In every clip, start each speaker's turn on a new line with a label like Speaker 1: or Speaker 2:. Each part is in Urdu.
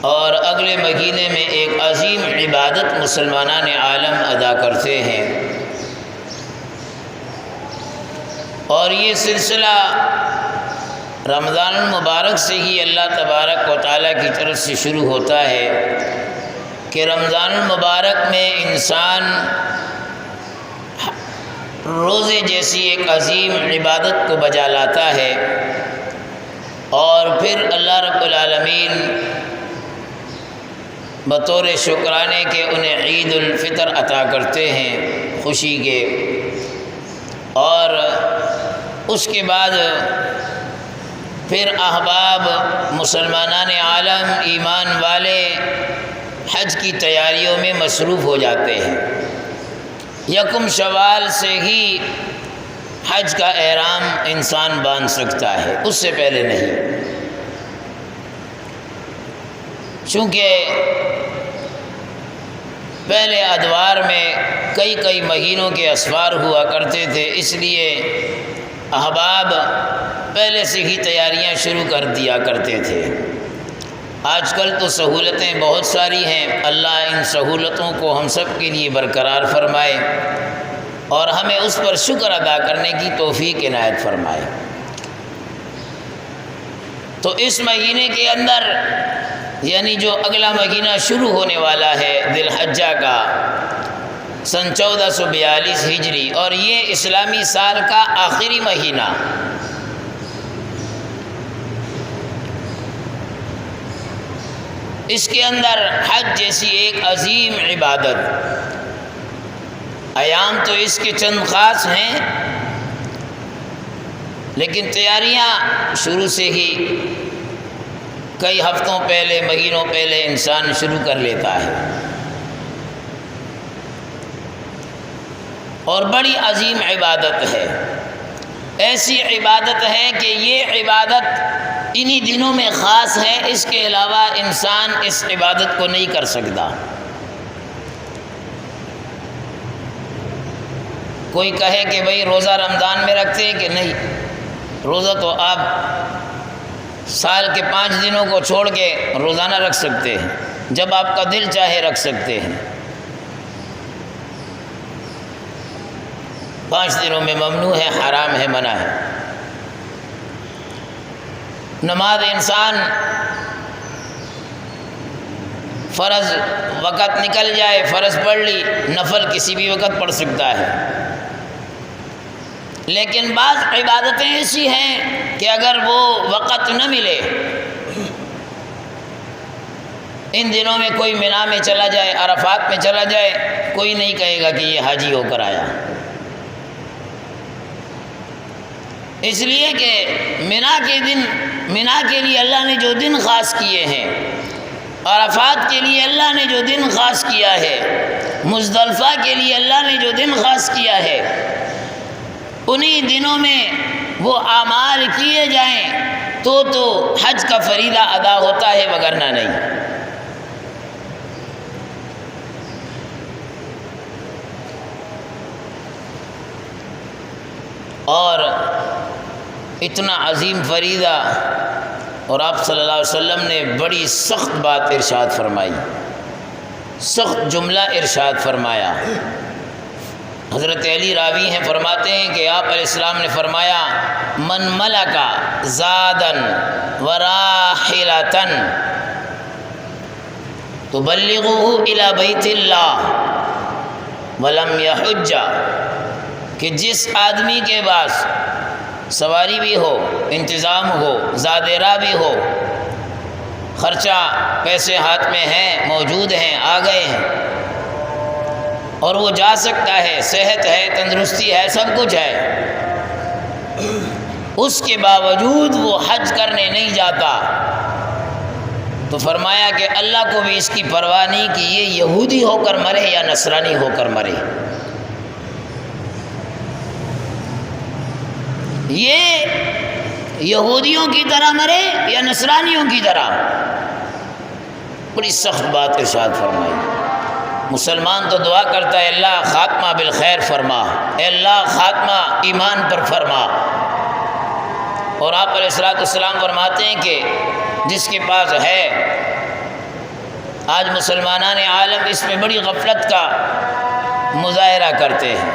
Speaker 1: اور اگلے مہینے میں ایک عظیم عبادت مسلمانان عالم ادا کرتے ہیں، اور یہ سلسلہ رمضان المبارک سے ہی اللہ تبارک و تعالیٰ کی طرف سے شروع ہوتا ہے کہ رمضان المبارک میں انسان روزے جیسی ایک عظیم عبادت کو بجا لاتا ہے، اور پھر اللہ رب العالمین بطور شکرانے کے انہیں عید الفطر عطا کرتے ہیں خوشی کے، اور اس کے بعد پھر احباب مسلمانان عالم ایمان والے حج کی تیاریوں میں مصروف ہو جاتے ہیں۔ یکم شوال سے ہی حج کا احرام انسان باندھ سکتا ہے، اس سے پہلے نہیں، چونکہ پہلے ادوار میں کئی مہینوں کے اسفار ہوا کرتے تھے، اس لیے احباب پہلے سے ہی تیاریاں شروع کر دیا کرتے تھے۔ آج کل تو سہولتیں بہت ساری ہیں، اللہ ان سہولتوں کو ہم سب کے لیے برقرار فرمائے اور ہمیں اس پر شکر ادا کرنے کی توفیق عنایت فرمائے۔ تو اس مہینے کے اندر، یعنی جو اگلا مہینہ شروع ہونے والا ہے ذی الحجہ کا، سن 1442 ہجری، اور یہ اسلامی سال کا آخری مہینہ، اس کے اندر حج جیسی ایک عظیم عبادت، ایام تو اس کے چند خاص ہیں، لیکن تیاریاں شروع سے ہی کئی ہفتوں پہلے، مہینوں پہلے انسان شروع کر لیتا ہے، اور بڑی عظیم عبادت ہے۔ ایسی عبادت ہے کہ یہ عبادت انہی دنوں میں خاص ہے، اس کے علاوہ انسان اس عبادت کو نہیں کر سکتا۔ کوئی کہے کہ بھئی روزہ رمضان میں رکھتے ہیں کہ نہیں، روزہ تو آپ سال کے 5 دنوں کو چھوڑ کے روزانہ رکھ سکتے ہیں، جب آپ کا دل چاہے رکھ سکتے ہیں۔ 5 دنوں میں ممنوع ہے، حرام ہے، منع ہے۔ نماز انسان فرض وقت نکل جائے، فرض پڑھ لی، نفل کسی بھی وقت پڑھ سکتا ہے، لیکن بعض عبادتیں ایسی ہیں کہ اگر وہ وقت نہ ملے، ان دنوں میں کوئی مینا میں چلا جائے، عرفات میں چلا جائے، کوئی نہیں کہے گا کہ یہ حاجی ہو کر آیا، اس لیے کہ مینا کے لیے اللہ نے جو دن خاص کیے ہیں، عرفات کے لیے اللہ نے جو دن خاص کیا ہے، مزدلفہ کے لیے اللہ نے جو دن خاص کیا ہے، انہی دنوں میں وہ اعمال کیے جائیں تو حج کا فریضہ ادا ہوتا ہے، وگرنہ نہیں۔ اور اتنا عظیم فریضہ، اور آپ صلی اللہ علیہ وسلم نے بڑی سخت بات ارشاد فرمائی، سخت جملہ ارشاد فرمایا۔ حضرت علی راوی ہیں، فرماتے ہیں کہ آپ علیہ السلام نے فرمایا، من ملکا زادن وراحلتن تبلغه الی بیت اللہ ولم یحج، کہ جس آدمی کے پاس سواری بھی ہو، انتظام ہو، زادیرہ بھی ہو، خرچہ پیسے ہاتھ میں ہیں، موجود ہیں، آ گئے ہیں، اور وہ جا سکتا ہے، صحت ہے، تندرستی ہے، سب کچھ ہے، اس کے باوجود وہ حج کرنے نہیں جاتا، تو فرمایا کہ اللہ کو بھی اس کی پرواہ نہیں کہ یہ یہودی ہو کر مرے یا نصرانی ہو کر مرے، یہ یہودیوں کی طرح مرے یا نصرانیوں کی طرح۔ بڑی سخت بات ارشاد فرمائی۔ مسلمان تو دعا کرتا ہے، اللہ خاتمہ بالخیر فرما، اے اللہ خاتمہ ایمان پر فرما، اور آپ علیہ الصلوۃ والسلام فرماتے ہیں کہ جس کے پاس ہے آج مسلمانان عالم اس میں بڑی غفلت کا مظاہرہ کرتے ہیں۔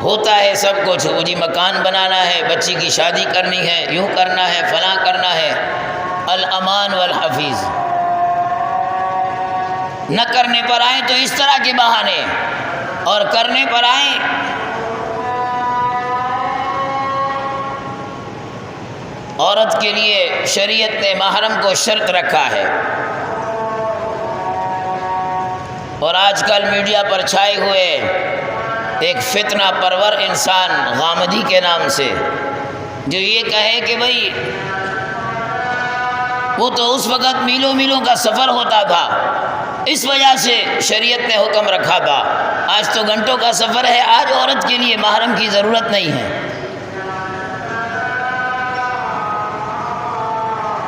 Speaker 1: ہوتا ہے سب کچھ، جی مکان بنانا ہے، بچی کی شادی کرنی ہے، یوں کرنا ہے، فلاں کرنا ہے، الامان والحفیظ۔ نہ کرنے پر آئیں تو اس طرح کے بہانے، اور کرنے پر آئیں عورت کے لیے شریعت نے محرم کو شرط رکھا ہے۔ اور آج کل میڈیا پر چھائے ہوئے ایک فتنہ پرور انسان غامدی کے نام سے، جو یہ کہے کہ بھئی وہ تو اس وقت میلوں میلوں کا سفر ہوتا تھا، اس وجہ سے شریعت نے حکم رکھا تھا، آج تو گھنٹوں کا سفر ہے، آج عورت کے لیے محرم کی ضرورت نہیں ہے۔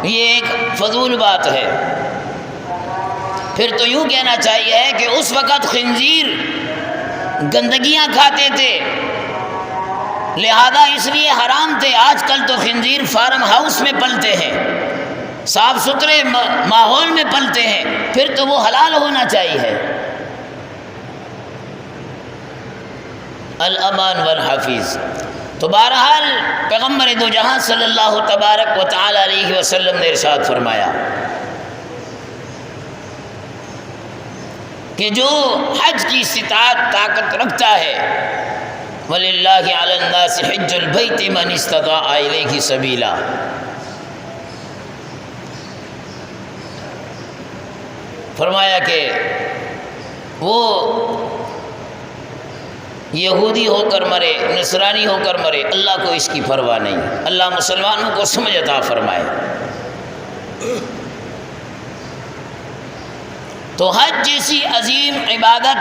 Speaker 1: یہ ایک فضول بات ہے۔ پھر تو یوں کہنا چاہیے کہ اس وقت خنزیر گندگیاں کھاتے تھے، لہذا اس لیے حرام تھے۔ آج کل تو خنزیر فارم ہاؤس میں پلتے ہیں، صاف ستھرے ماحول میں پلتے ہیں، پھر تو وہ حلال ہونا چاہیے۔ الامان والحفیظ۔ تو بہرحال پیغمبر دو جہاں صلی اللہ تبارک و تعالی علیہ وسلم نے ارشاد فرمایا کہ جو حج کی استطاعت طاقت رکھتا ہے، وَلِلَّهِ عَلَى النَّاسِ حِجُّ الْبَيْتِ مَنِ اسْتَطَاعَ إِلَيْهِ سَبِيلًا، فرمایا کہ وہ یہودی ہو کر مرے، نصرانی ہو کر مرے، اللہ کو اس کی پرواہ نہیں۔ اللہ مسلمانوں کو سمجھ عطا فرمائے۔ تو حج جیسی عظیم عبادت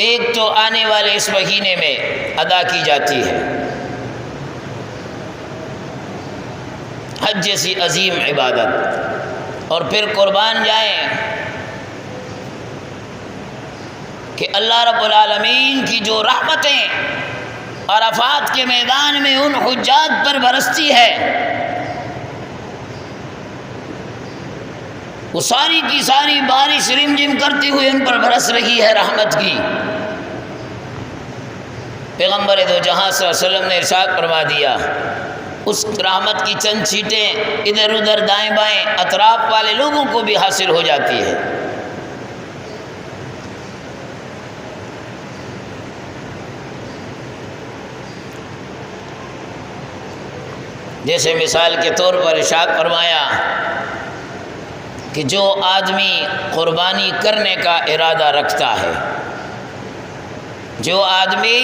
Speaker 1: ایک تو آنے والے اس مہینے میں ادا کی جاتی ہے، حج جیسی عظیم عبادت، اور پھر قربان جائیں کہ اللہ رب العالمین کی جو رحمتیں عرفات کے میدان میں ان حجاج پر برستی ہے، وہ ساری کی ساری بارش رمجم کرتے ہوئے ان پر برس رہی ہے رحمت کی۔ پیغمبر دو جہاں صلی اللہ علیہ وسلم نے ارشاد فرما دیا، اس رحمت کی چند چھینٹیں ادھر ادھر دائیں بائیں اطراف والے لوگوں کو بھی حاصل ہو جاتی ہے۔ جیسے مثال کے طور پر ارشاد فرمایا کہ جو آدمی قربانی کرنے کا ارادہ رکھتا ہے، جو آدمی،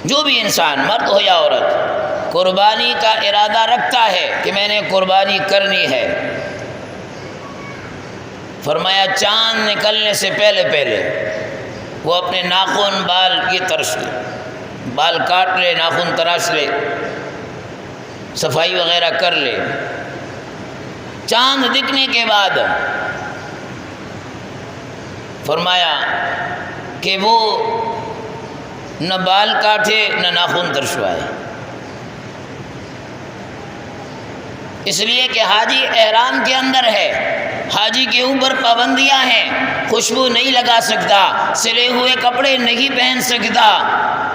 Speaker 1: جو بھی انسان مرد ہو یا عورت، قربانی کا ارادہ رکھتا ہے کہ میں نے قربانی کرنی ہے، فرمایا چاند نکلنے سے پہلے پہلے وہ اپنے ناخن بال یہ ترش لے، بال کاٹ لے، ناخن تراش لے، صفائی وغیرہ کر لے۔ چاند دکھنے کے بعد فرمایا کہ وہ نہ بال کاٹے نہ ناخن ترشوائے، اس لیے کہ حاجی احرام کے اندر ہے، حاجی کے اوپر پابندیاں ہیں، خوشبو نہیں لگا سکتا، سلے ہوئے کپڑے نہیں پہن سکتا،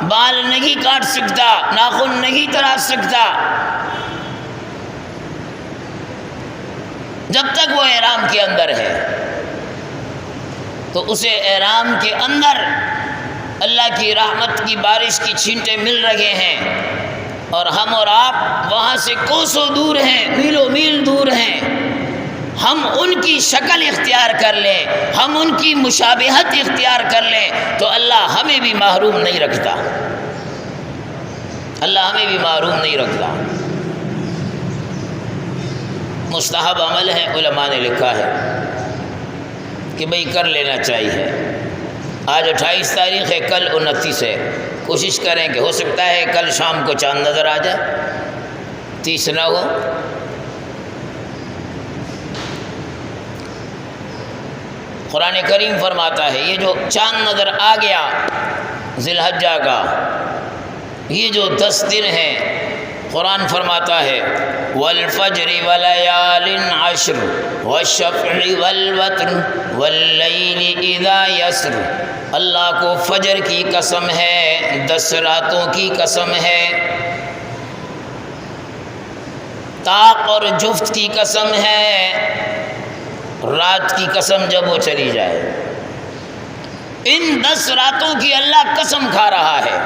Speaker 1: بال نہیں کاٹ سکتا، ناخن نہیں تراش سکتا، جب تک وہ احرام کے اندر ہے۔ تو اسے احرام کے اندر اللہ کی رحمت کی بارش کی چھینٹیں مل رہے ہیں، اور ہم اور آپ وہاں سے کوسوں دور ہیں، میلوں میل دور ہیں۔ ہم ان کی شکل اختیار کر لیں، ہم ان کی مشابہت اختیار کر لیں تو اللہ ہمیں بھی محروم نہیں رکھتا، اللہ ہمیں بھی محروم نہیں رکھتا۔ مستحب عمل ہے، علماء نے لکھا ہے کہ بھئی کر لینا چاہیے۔ آج 28 تاریخ ہے، کل 29 ہے، کوشش کریں کہ ہو سکتا ہے کل شام کو چاند نظر آ جائے، 30 نہ ہو۔ قرآن کریم فرماتا ہے یہ جو چاند نظر آ گیا ذی الحجہ کا، یہ جو 10 دن ہیں، قرآن فرماتا ہے والفجر وليال عشر والشفع والوتر واللیل اذا یسر، اللہ کو فجر کی قسم ہے، 10 راتوں کی قسم ہے، طاق اور جفت کی قسم ہے، رات کی قسم جب وہ چلی جائے۔ ان 10 راتوں کی اللہ قسم کھا رہا ہے۔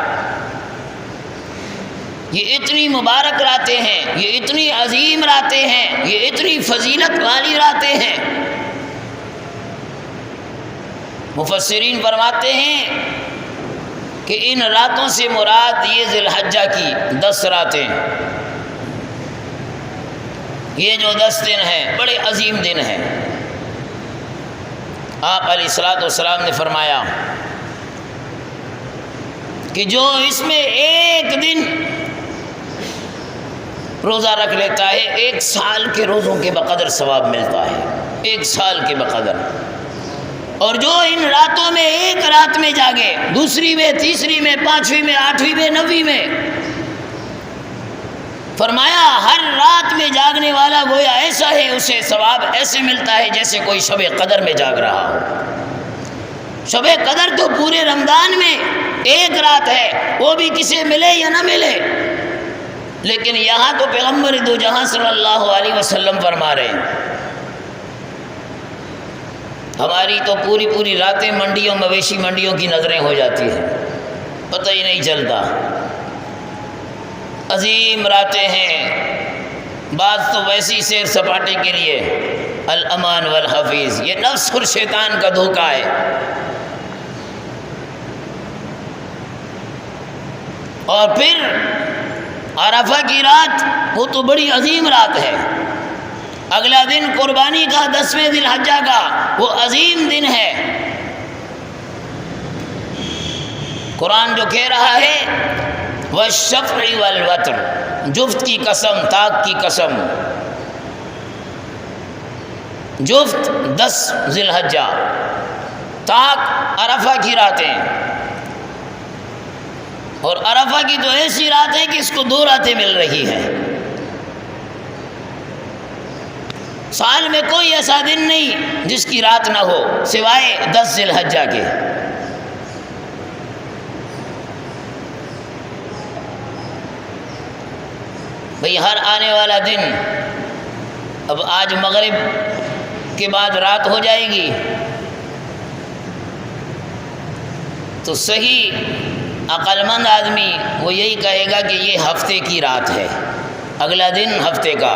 Speaker 1: یہ اتنی مبارک راتیں ہیں، یہ اتنی عظیم راتیں ہیں، یہ اتنی فضیلت والی راتیں ہیں۔ مفسرین فرماتے ہیں کہ ان راتوں سے مراد یہ ذی الحجہ کی 10 راتیں، یہ جو 10 دن ہیں بڑے عظیم دن ہیں۔ آپ علیہ الصلوۃ والسلام نے فرمایا کہ جو اس میں ایک دن روزہ رکھ لیتا ہے، 1 سال کے روزوں کے بقدر ثواب ملتا ہے، 1 سال کے بقدر۔ اور جو ان راتوں میں ایک رات میں جاگے، دوسری میں، تیسری میں، 5ویں میں، 8ویں میں، 9ویں میں، فرمایا ہر رات میں جاگنے والا گویا ایسا ہے، اسے ثواب ایسے ملتا ہے جیسے کوئی شب قدر میں جاگ رہا ہو۔ شب قدر تو پورے رمضان میں ایک رات ہے، وہ بھی کسے ملے یا نہ ملے، لیکن یہاں تو پیغمبر دو جہاں صلی اللہ علیہ وسلم فرما رہے ہیں ہماری تو پوری راتیں منڈیوں، مویشی منڈیوں کی نظریں ہو جاتی ہیں، پتہ ہی نہیں چلتا۔ عظیم راتیں ہیں، بعض تو ویسی سیر سپاٹے کے لیے، الامان والحفیظ، یہ نفس اور شیطان کا دھوکہ ہے۔ اور پھر عرفہ کی رات، وہ تو بڑی عظیم رات ہے۔ اگلا دن قربانی کا 10ویں ذی الحجہ کا، وہ عظیم دن ہے۔ قرآن جو کہہ رہا ہے والشفع والوتر، جفت کی قسم، طاق کی قسم، جفت 10 ذی الحجہ، طاق عرفہ کی راتیں، اور عرفہ کی تو ایسی رات ہے کہ اس کو 2 راتیں مل رہی ہیں۔ سال میں کوئی ایسا دن نہیں جس کی رات نہ ہو سوائے 10 ذی الحجہ کے۔ بھئی ہر آنے والا دن، اب آج مغرب کے بعد رات ہو جائے گی تو صحیح عقل مند آدمی وہ یہی کہے گا کہ یہ ہفتے کی رات ہے، اگلا دن ہفتے کا،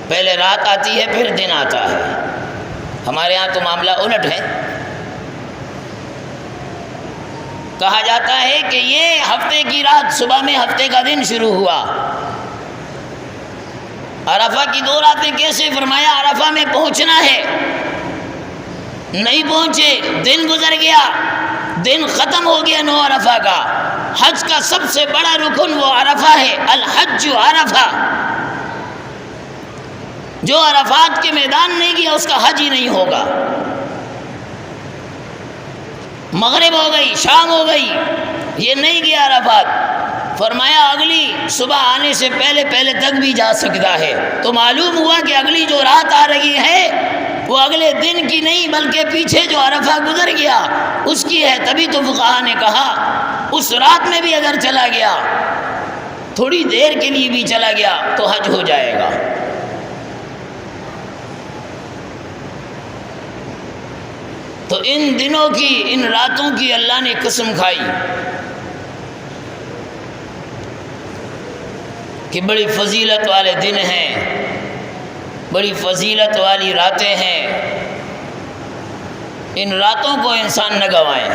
Speaker 1: پہلے رات آتی ہے پھر دن آتا ہے۔ ہمارے ہاں تو معاملہ الٹ ہے، کہا جاتا ہے کہ یہ ہفتے کی رات، صبح میں ہفتے کا دن شروع ہوا۔ عرفہ کی 2 راتیں کیسے؟ فرمایا عرفہ میں پہنچنا ہے، نہیں پہنچے، دن گزر گیا، دن ختم ہو گیا 9 عرفہ کا۔ حج کا سب سے بڑا رکن وہ عرفہ ہے، الحج عرفہ۔ جو عرفات کے میدان نہیں گیا اس کا حج ہی نہیں ہوگا۔ مغرب ہو گئی، شام ہو گئی، یہ نہیں گیا عرفات، فرمایا اگلی صبح آنے سے پہلے تک بھی جا سکتا ہے۔ تو معلوم ہوا کہ اگلی جو رات آ رہی ہے وہ اگلے دن کی نہیں بلکہ پیچھے جو عرفہ گزر گیا اس کی ہے۔ تبھی تو فقہا نے کہا اس رات میں بھی اگر چلا گیا، تھوڑی دیر کے لیے بھی چلا گیا تو حج ہو جائے گا۔ تو ان دنوں کی، ان راتوں کی اللہ نے قسم کھائی کہ بڑی فضیلت والے دن ہیں، بڑی فضیلت والی راتیں ہیں۔ ان راتوں کو انسان نہ گنوائے،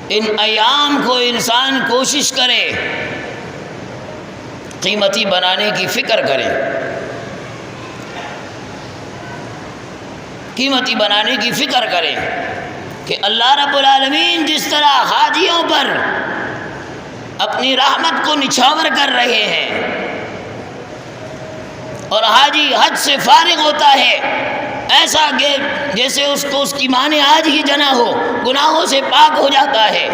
Speaker 1: ان ایام کو انسان کوشش کرے، قیمتی بنانے کی فکر کرے، قیمتی بنانے کی فکر کرے کہ اللہ رب العالمین جس طرح حاجیوں پر اپنی رحمت کو نچھاور کر رہے ہیں، اور حاجی حج سے فارغ ہوتا ہے ایسا کہ جیسے اس کو اس کی ماں نے آج ہی جنا ہو، گناہوں سے پاک ہو جاتا ہے،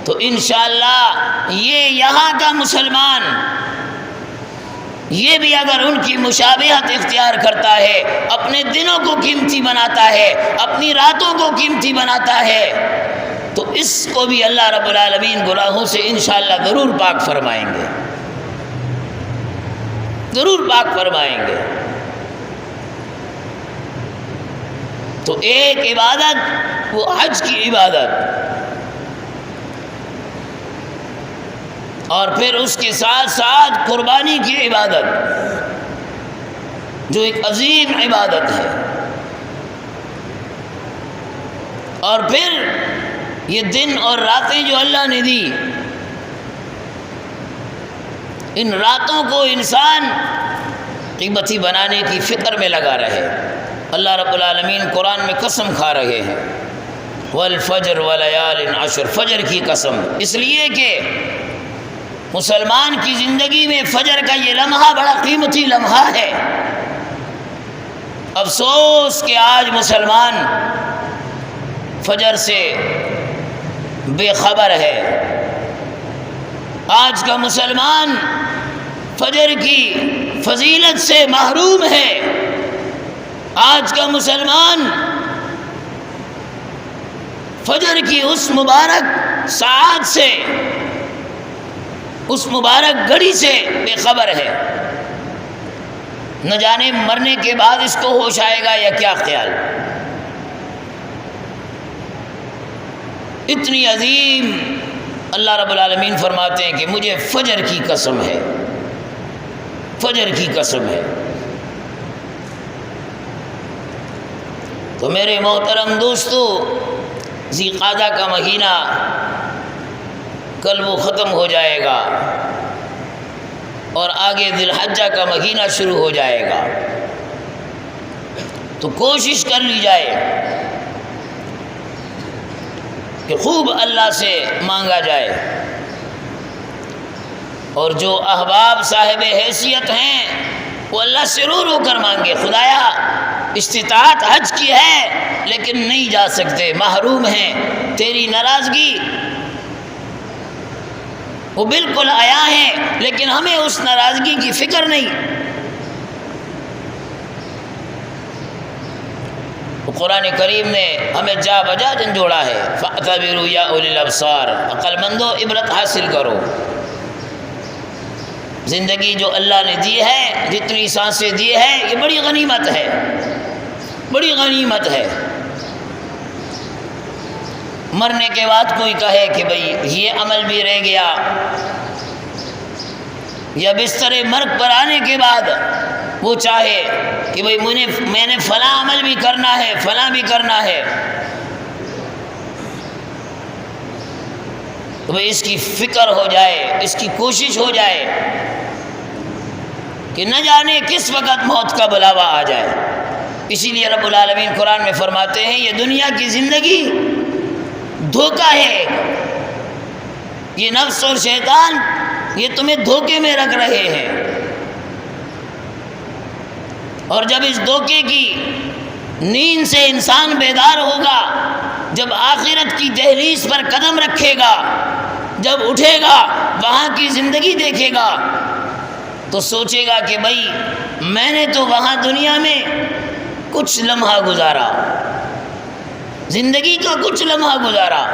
Speaker 1: تو انشاءاللہ یہ یہاں کا مسلمان یہ بھی اگر ان کی مشابہت اختیار کرتا ہے، اپنے دنوں کو قیمتی بناتا ہے، اپنی راتوں کو قیمتی بناتا ہے، تو اس کو بھی اللہ رب العالمین گناہوں سے انشاءاللہ ضرور پاک فرمائیں گے، ضرور پاک فرمائیں گے۔ تو ایک عبادت وہ حج کی عبادت، اور پھر اس کے ساتھ ساتھ قربانی کی عبادت، جو ایک عظیم عبادت ہے، اور پھر یہ دن اور راتیں جو اللہ نے دی، ان راتوں کو انسان قیمتی بنانے کی فکر میں لگا رہے۔ اللہ رب العالمین قرآن میں قسم کھا رہے ہیں، والفجر ولیال عشر، فجر کی قسم، اس لیے کہ مسلمان کی زندگی میں فجر کا یہ لمحہ بڑا قیمتی لمحہ ہے۔ افسوس کہ آج مسلمان فجر سے بے خبر ہے، آج کا مسلمان فجر کی فضیلت سے محروم ہے، آج کا مسلمان فجر کی اس مبارک ساعت سے، اس مبارک گھڑی سے بے خبر ہے۔ نہ جانے مرنے کے بعد اس کو ہوش آئے گا یا کیا خیال۔ اتنی عظیم اللہ رب العالمین فرماتے ہیں کہ مجھے فجر کی قسم ہے، فجر کی قسم ہے۔ تو میرے محترم دوستو، ذی قعدہ کا مہینہ کل وہ ختم ہو جائے گا اور آگے ذی الحجہ کا مہینہ شروع ہو جائے گا، تو کوشش کر لی جائے کہ خوب اللہ سے مانگا جائے، اور جو احباب صاحب حیثیت ہیں وہ اللہ سے رو رو کر مانگے، خدایا استطاعت حج کی ہے لیکن نہیں جا سکتے، محروم ہیں، تیری ناراضگی وہ بالکل آیا ہے لیکن ہمیں اس ناراضگی کی فکر نہیں۔ قرآن کریم نے ہمیں جا بجا جھنجھوڑا ہے، فَاعْتَبِرُوا يَا أُولِي الْأَبْصَارِ، عقل مندو عبرت حاصل کرو۔ زندگی جو اللہ نے دی ہے، جتنی سانسیں دی ہے، یہ بڑی غنیمت ہے، بڑی غنیمت ہے۔ مرنے کے بعد کوئی کہے کہ بھئی یہ عمل بھی رہ گیا، یا بستر مرگ پر آنے کے بعد وہ چاہے کہ بھئی میں نے فلاں عمل بھی کرنا ہے، فلاں بھی کرنا ہے، تو بھئی اس کی فکر ہو جائے، اس کی کوشش ہو جائے کہ نہ جانے کس وقت موت کا بلاوا آ جائے۔ اسی لیے رب العالمین قرآن میں فرماتے ہیں یہ دنیا کی زندگی دھوکہ ہے، یہ نفس اور شیطان یہ تمہیں دھوکے میں رکھ رہے ہیں، اور جب اس دھوکے کی نیند سے انسان بیدار ہوگا، جب آخرت کی دہلیز پر قدم رکھے گا، جب اٹھے گا وہاں کی زندگی دیکھے گا، تو سوچے گا کہ بھائی میں نے تو وہاں دنیا میں کچھ لمحہ گزارا، زندگی کا کچھ لمحہ گزارا،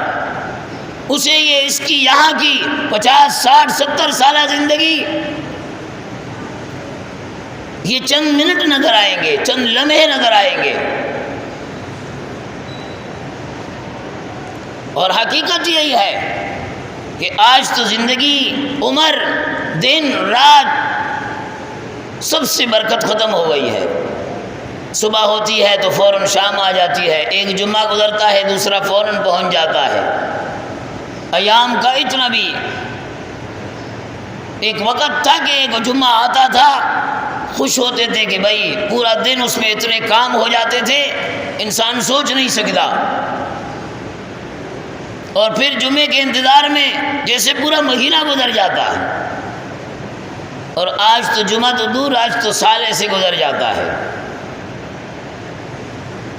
Speaker 1: اسے یہ اس کی یہاں کی 50 60 70 سالہ زندگی یہ چند منٹ نظر آئیں گے، چند لمحے نظر آئیں گے، اور حقیقت یہی ہے کہ آج تو زندگی، عمر، دن رات سب سے برکت ختم ہو گئی ہے۔ صبح ہوتی ہے تو فوراً شام آ جاتی ہے، ایک جمعہ گزرتا ہے دوسرا فوراً پہنچ جاتا ہے۔ ایام کا اتنا بھی، ایک وقت تھا کہ ایک جمعہ آتا تھا خوش ہوتے تھے کہ بھائی پورا دن اس میں اتنے کام ہو جاتے تھے انسان سوچ نہیں سکتا، اور پھر جمعے کے انتظار میں جیسے پورا مہینہ گزر جاتا ہے، اور آج تو جمعہ تو دور، آج تو سال ایسے گزر جاتا ہے،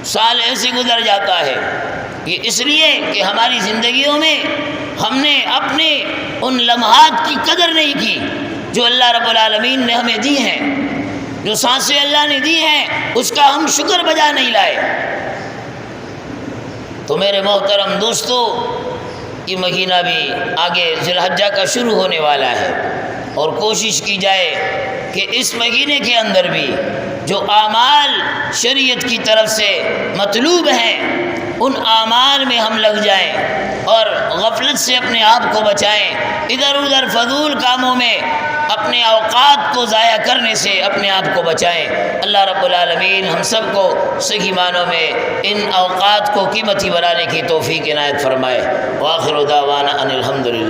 Speaker 1: سال ایسے گزر جاتا ہے۔ یہ اس لیے کہ ہماری زندگیوں میں ہم نے اپنے ان لمحات کی قدر نہیں کی جو اللہ رب العالمین نے ہمیں دی ہیں، جو سانسیں اللہ نے دی ہیں، اس کا ہم شکر بجا نہیں لائے۔ تو میرے محترم دوستو، یہ مہینہ بھی آگے ذی الحجہ کا شروع ہونے والا ہے، اور کوشش کی جائے کہ اس مہینے کے اندر بھی جو اعمال شریعت کی طرف سے مطلوب ہیں ان اعمال میں ہم لگ جائیں اور غفلت سے اپنے آپ کو بچائیں، ادھر ادھر فضول کاموں میں اپنے اوقات کو ضائع کرنے سے اپنے آپ کو بچائیں۔ اللہ رب العالمین ہم سب کو صحیح معنوں میں ان اوقات کو قیمتی بنانے کی توفیق عنایت فرمائے۔ وآخر دعوانا ان الحمدللہ۔